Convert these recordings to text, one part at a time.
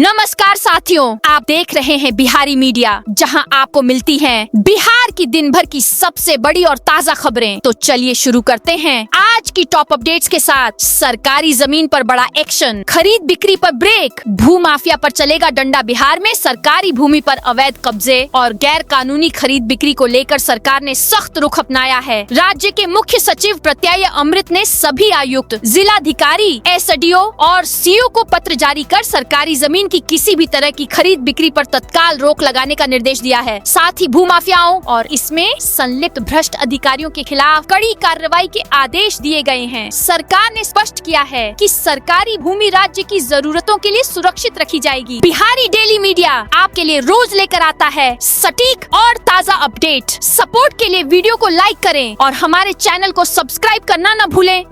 नमस्कार साथियों, आप देख रहे हैं बिहारी मीडिया, जहां आपको मिलती हैं बिहार की दिन भर की सबसे बड़ी और ताजा खबरें। तो चलिए शुरू करते हैं आज की टॉप अपडेट्स के साथ। सरकारी जमीन पर बड़ा एक्शन, खरीद बिक्री पर ब्रेक, भू माफिया पर चलेगा डंडा। बिहार में सरकारी भूमि पर अवैध कब्जे और गैर कानूनी खरीद बिक्री को लेकर सरकार ने सख्त रुख अपनाया है। राज्य के मुख्य सचिव प्रत्यय अमृत ने सभी आयुक्त, जिलाधिकारी, एसडीओ और सीओ को पत्र जारी कर सरकारी जमीन की किसी भी तरह की खरीद बिक्री पर तत्काल रोक लगाने का निर्देश दिया है। साथ ही भू माफियाओं और इसमें संलिप्त भ्रष्ट अधिकारियों के खिलाफ कड़ी कार्रवाई के आदेश दिए गए हैं। सरकार ने स्पष्ट किया है कि सरकारी भूमि राज्य की जरूरतों के लिए सुरक्षित रखी जाएगी। बिहारी डेली मीडिया आपके लिए रोज लेकर आता है सटीक और ताजा अपडेट। सपोर्ट के लिए वीडियो को लाइक करें और हमारे चैनल को सब्सक्राइब करना न भूलें।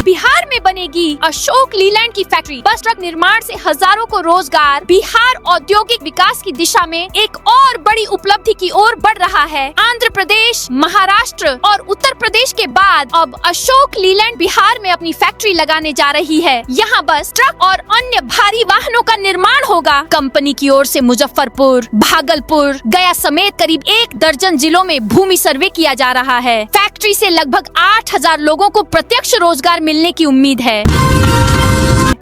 बिहार में बनेगी अशोक लीलैंड की फैक्ट्री। बस ट्रक निर्माण से हजारों को रोजगार। बिहार औद्योगिक विकास की दिशा में एक और बड़ी उपलब्धि की ओर बढ़ रहा है। आंध्र प्रदेश, महाराष्ट्र और उत्तर प्रदेश के बाद अब अशोक लीलैंड बिहार में अपनी फैक्ट्री लगाने जा रही है। यहाँ बस ट्रक और अन्य भारी वाहनों का निर्माण होगा। कंपनी की ओर से मुजफ्फरपुर, भागलपुर, गया समेत करीब 1 दर्जन जिलों में भूमि सर्वे किया जा रहा है। फैक्ट्री से लगभग 8,000 लोगों को प्रत्यक्ष रोजगार मिलने की उम्मीद है।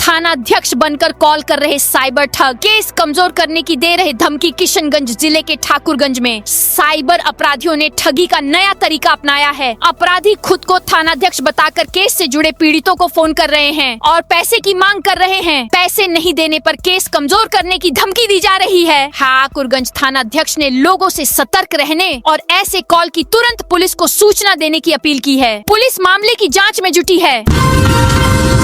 थानाध्यक्ष बनकर कॉल कर रहे साइबर ठग, केस कमजोर करने की दे रहे धमकी। किशनगंज जिले के ठाकुरगंज में साइबर अपराधियों ने ठगी का नया तरीका अपनाया है। अपराधी खुद को थानाध्यक्ष बताकर केस से जुड़े पीड़ितों को फोन कर रहे हैं और पैसे की मांग कर रहे हैं। पैसे नहीं देने पर केस कमजोर करने की धमकी दी जा रही है। ठाकुरगंज थानाध्यक्ष ने लोगों से सतर्क रहने और ऐसे कॉल की तुरंत पुलिस को सूचना देने की अपील की है। पुलिस मामले की जाँच में जुटी है।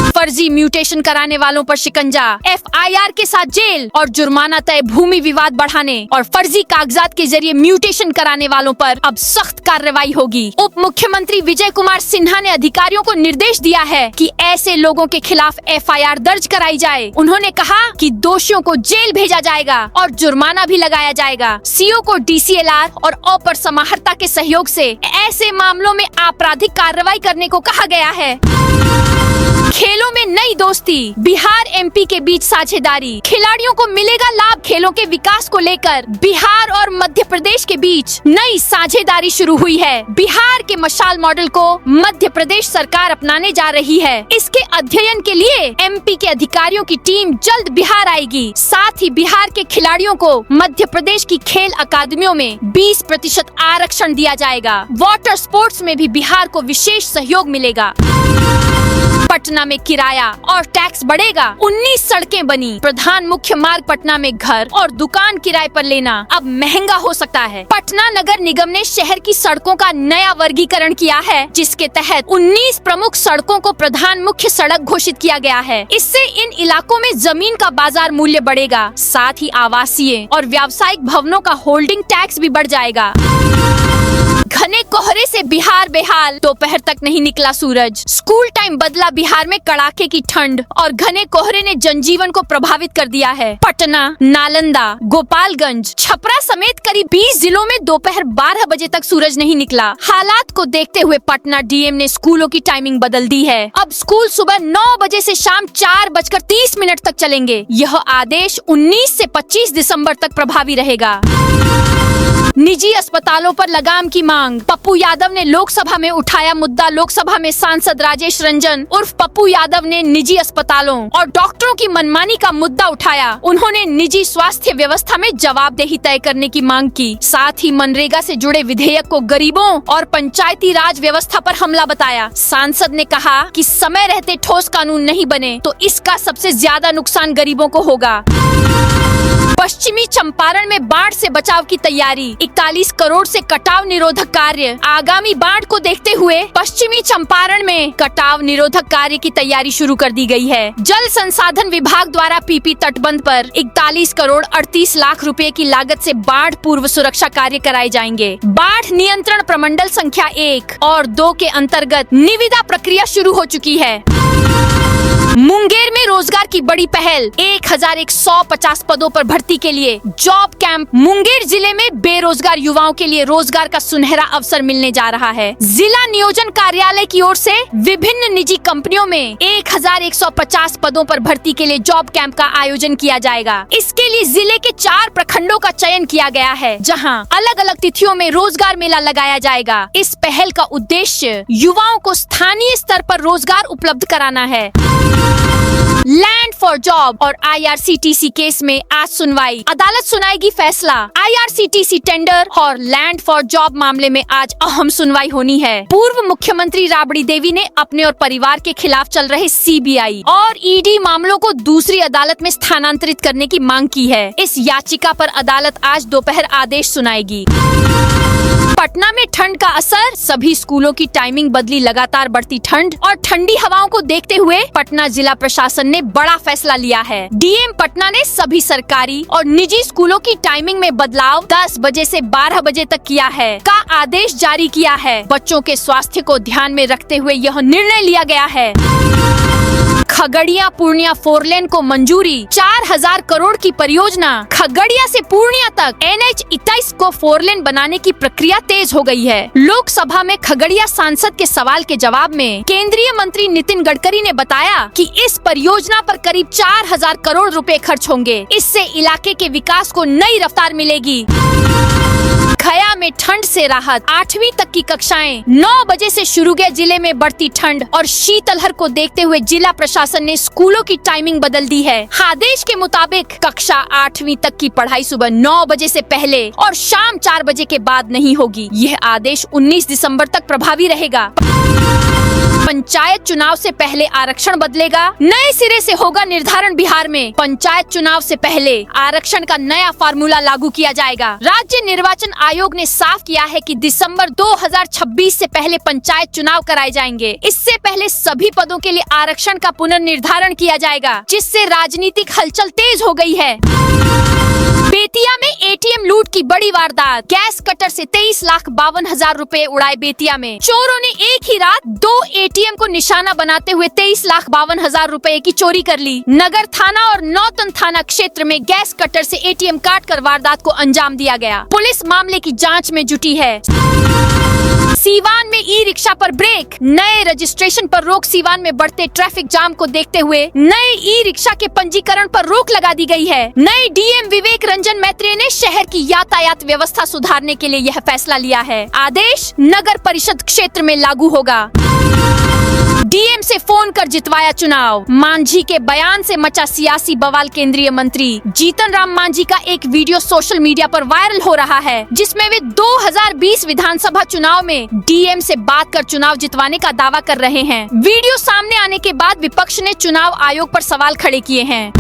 फर्जी म्यूटेशन कराने वालों पर शिकंजा, एफआईआर के साथ जेल और जुर्माना तय। भूमि विवाद बढ़ाने और फर्जी कागजात के जरिए म्यूटेशन कराने वालों पर अब सख्त कार्रवाई होगी। उप मुख्यमंत्री विजय कुमार सिन्हा ने अधिकारियों को निर्देश दिया है कि ऐसे लोगों के खिलाफ एफआईआर दर्ज कराई जाए। उन्होंने कहा कि दोषियों को जेल भेजा जाएगा और जुर्माना भी लगाया जाएगा। सीओ को डीसीएलआर और अपर समाहर्ता के सहयोग से ऐसे मामलों में आपराधिक कार्रवाई करने को कहा गया है। खेलों में नई दोस्ती, बिहार एमपी के बीच साझेदारी। खिलाड़ियों को मिलेगा लाभ। खेलों के विकास को लेकर बिहार और मध्य प्रदेश के बीच नई साझेदारी शुरू हुई है। बिहार के मशाल मॉडल को मध्य प्रदेश सरकार अपनाने जा रही है। इसके अध्ययन के लिए एमपी के अधिकारियों की टीम जल्द बिहार आएगी। साथ ही बिहार के खिलाड़ियों को मध्य प्रदेश की खेल अकादमियों में 20% आरक्षण दिया जाएगा। वाटर स्पोर्ट्स में भी बिहार को विशेष सहयोग मिलेगा। पटना में किराया और टैक्स बढ़ेगा। 19 सड़कें बनी। प्रधान मुख्य मार्ग पटना में घर और दुकान किराए पर लेना अब महंगा हो सकता है। पटना नगर निगम ने शहर की सड़कों का नया वर्गीकरण किया है, जिसके तहत 19 प्रमुख सड़कों को प्रधान मुख्य सड़क घोषित किया गया है। इससे इन इलाकों में जमीन का बाजार मूल्य बढ़ेगा। साथ ही आवासीय और व्यावसायिक भवनों का होल्डिंग टैक्स भी बढ़ जाएगा। घने कोहरे से बिहार बेहाल। दोपहर तक नहीं निकला सूरज। स्कूल टाइम बदला। बिहार में कड़ाके की ठंड और घने कोहरे ने जनजीवन को प्रभावित कर दिया है। पटना, नालंदा, गोपालगंज, छपरा समेत करीब 20 जिलों में दोपहर 12 बजे तक सूरज नहीं निकला। हालात को देखते हुए पटना डीएम ने स्कूलों की टाइमिंग बदल दी है। अब स्कूल सुबह 9 बजे से शाम 4:30 तक चलेंगे। यह आदेश 19 से 25 दिसंबर तक प्रभावी रहेगा। निजी अस्पतालों पर लगाम की मांग। पप्पू यादव ने लोकसभा में उठाया मुद्दा। लोकसभा में सांसद राजेश रंजन उर्फ पप्पू यादव ने निजी अस्पतालों और डॉक्टरों की मनमानी का मुद्दा उठाया। उन्होंने निजी स्वास्थ्य व्यवस्था में जवाबदेही तय करने की मांग की। साथ ही मनरेगा से जुड़े विधेयक को गरीबों और पंचायती राज व्यवस्था पर हमला बताया। सांसद ने कहा कि समय रहते ठोस कानून नहीं बने तो इसका सबसे ज्यादा नुकसान गरीबों को होगा। पश्चिमी चंपारण में बाढ़ से बचाव की तैयारी। 41 करोड़ से कटाव निरोधक कार्य। आगामी बाढ़ को देखते हुए पश्चिमी चंपारण में कटाव निरोधक कार्य की तैयारी शुरू कर दी गई है। जल संसाधन विभाग द्वारा पीपी तटबंध पर 41 करोड़ 38 लाख रुपए की लागत से बाढ़ पूर्व सुरक्षा कार्य कराए जाएंगे। बाढ़ नियंत्रण प्रमंडल संख्या 1 और 2 के अंतर्गत निविदा प्रक्रिया शुरू हो चुकी है। मुंगेर में रोजगार की बड़ी पहल, 1150 पदों पर भर्ती के लिए जॉब कैंप। मुंगेर जिले में बेरोजगार युवाओं के लिए रोजगार का सुनहरा अवसर मिलने जा रहा है। जिला नियोजन कार्यालय की ओर से विभिन्न निजी कंपनियों में 1150 पदों पर भर्ती के लिए जॉब कैंप का आयोजन किया जाएगा। इसके लिए जिले के 4 प्रखंडों का चयन किया गया है, जहां अलग अलग तिथियों में रोजगार मेला लगाया जाएगा। इस पहल का उद्देश्य युवाओं को स्थानीय स्तर पर रोजगार उपलब्ध कराना है। लैंड फॉर जॉब और IRCTC केस में आज सुनवाई। अदालत सुनाएगी फैसला। IRCTC टेंडर और लैंड फॉर जॉब मामले में आज अहम सुनवाई होनी है। पूर्व मुख्यमंत्री राबड़ी देवी ने अपने और परिवार के खिलाफ चल रहे CBI और ED मामलों को दूसरी अदालत में स्थानांतरित करने की मांग की है। इस याचिका पर अदालत आज दोपहर आदेश सुनाएगी। पटना में ठंड का असर, सभी स्कूलों की टाइमिंग बदली। लगातार बढ़ती ठंड और ठंडी हवाओं को देखते हुए पटना जिला प्रशासन ने बड़ा फैसला लिया है। DM पटना ने सभी सरकारी और निजी स्कूलों की टाइमिंग में बदलाव 10 बजे से 12 बजे तक किया है का आदेश जारी किया है। बच्चों के स्वास्थ्य को ध्यान में रखते हुए यह निर्णय लिया गया है। खगड़िया पूर्णिया 4 लेन को मंजूरी। 4000 करोड़ की परियोजना खगड़िया से पूर्णिया तक NH 21 को 4 लेन बनाने की प्रक्रिया तेज हो गई है। लोकसभा में खगड़िया सांसद के सवाल के जवाब में केंद्रीय मंत्री नितिन गडकरी ने बताया कि इस परियोजना पर करीब 4000 करोड़ रुपए खर्च होंगे। इससे इलाके के विकास को नई रफ्तार मिलेगी। खया में ठंड से राहत, 8वीं तक की कक्षाएं 9 बजे से शुरू हुई। जिले में बढ़ती ठंड और शीतलहर को देखते हुए जिला प्रशासन ने स्कूलों की टाइमिंग बदल दी है। आदेश के मुताबिक कक्षा 8वीं तक की पढ़ाई सुबह 9 बजे से पहले और शाम 4 बजे के बाद नहीं होगी। यह आदेश 19 दिसंबर तक प्रभावी रहेगा। पंचायत चुनाव से पहले आरक्षण बदलेगा, नए सिरे से होगा निर्धारण। बिहार में पंचायत चुनाव से पहले आरक्षण का नया फार्मूला लागू किया जाएगा। राज्य निर्वाचन आयोग ने साफ किया है कि दिसंबर 2026 से पहले पंचायत चुनाव कराए जाएंगे। इससे पहले सभी पदों के लिए आरक्षण का पुनर्निर्धारण किया जाएगा, जिससे राजनीतिक हलचल तेज हो गई है। बेतिया में ATM लूट की बड़ी वारदात, गैस कटर से 23,52,000 रुपए उड़ाए। बेतिया में चोरों ने एक ही रात 2 ATM को निशाना बनाते हुए 23,52,000 रुपए की चोरी कर ली। नगर थाना और नौतन थाना क्षेत्र में गैस कटर से ATM काटकर वारदात को अंजाम दिया गया। पुलिस मामले की जांच में जुटी है। सीवान में ई-रिक्शा पर ब्रेक, नए रजिस्ट्रेशन पर रोक। सीवान में बढ़ते ट्रैफिक जाम को देखते हुए नए ई-रिक्शा के पंजीकरण पर रोक लगा दी गई है। नए DM विवेक रंजन मैत्री ने शहर की यातायात व्यवस्था सुधारने के लिए यह फैसला लिया है। आदेश नगर परिषद क्षेत्र में लागू होगा। DM से फोन कर जितवाया चुनाव, मांझी के बयान से मचा सियासी बवाल। केंद्रीय मंत्री जीतन राम मांझी का एक वीडियो सोशल मीडिया पर वायरल हो रहा है, जिसमें वे 2020 विधानसभा चुनाव में DM से बात कर चुनाव जितवाने का दावा कर रहे हैं। वीडियो सामने आने के बाद विपक्ष ने चुनाव आयोग पर सवाल खड़े किए हैं।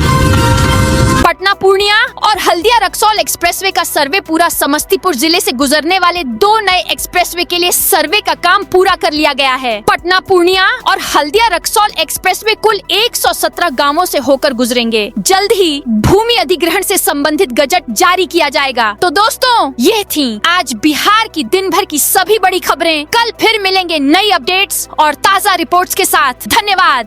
पटना पूर्णिया और हल्दिया रक्सौल एक्सप्रेसवे का सर्वे पूरा। समस्तीपुर जिले से गुजरने वाले 2 नए एक्सप्रेसवे के लिए सर्वे का काम पूरा कर लिया गया है। पटना पूर्णिया और हल्दिया रक्सौल एक्सप्रेसवे कुल 117 गांवों से होकर गुजरेंगे। जल्द ही भूमि अधिग्रहण से संबंधित गजट जारी किया जाएगा। तो दोस्तों, ये थी आज बिहार की दिन भर की सभी बड़ी खबरें। कल फिर मिलेंगे नई अपडेट्स और ताज़ा रिपोर्ट्स के साथ। धन्यवाद।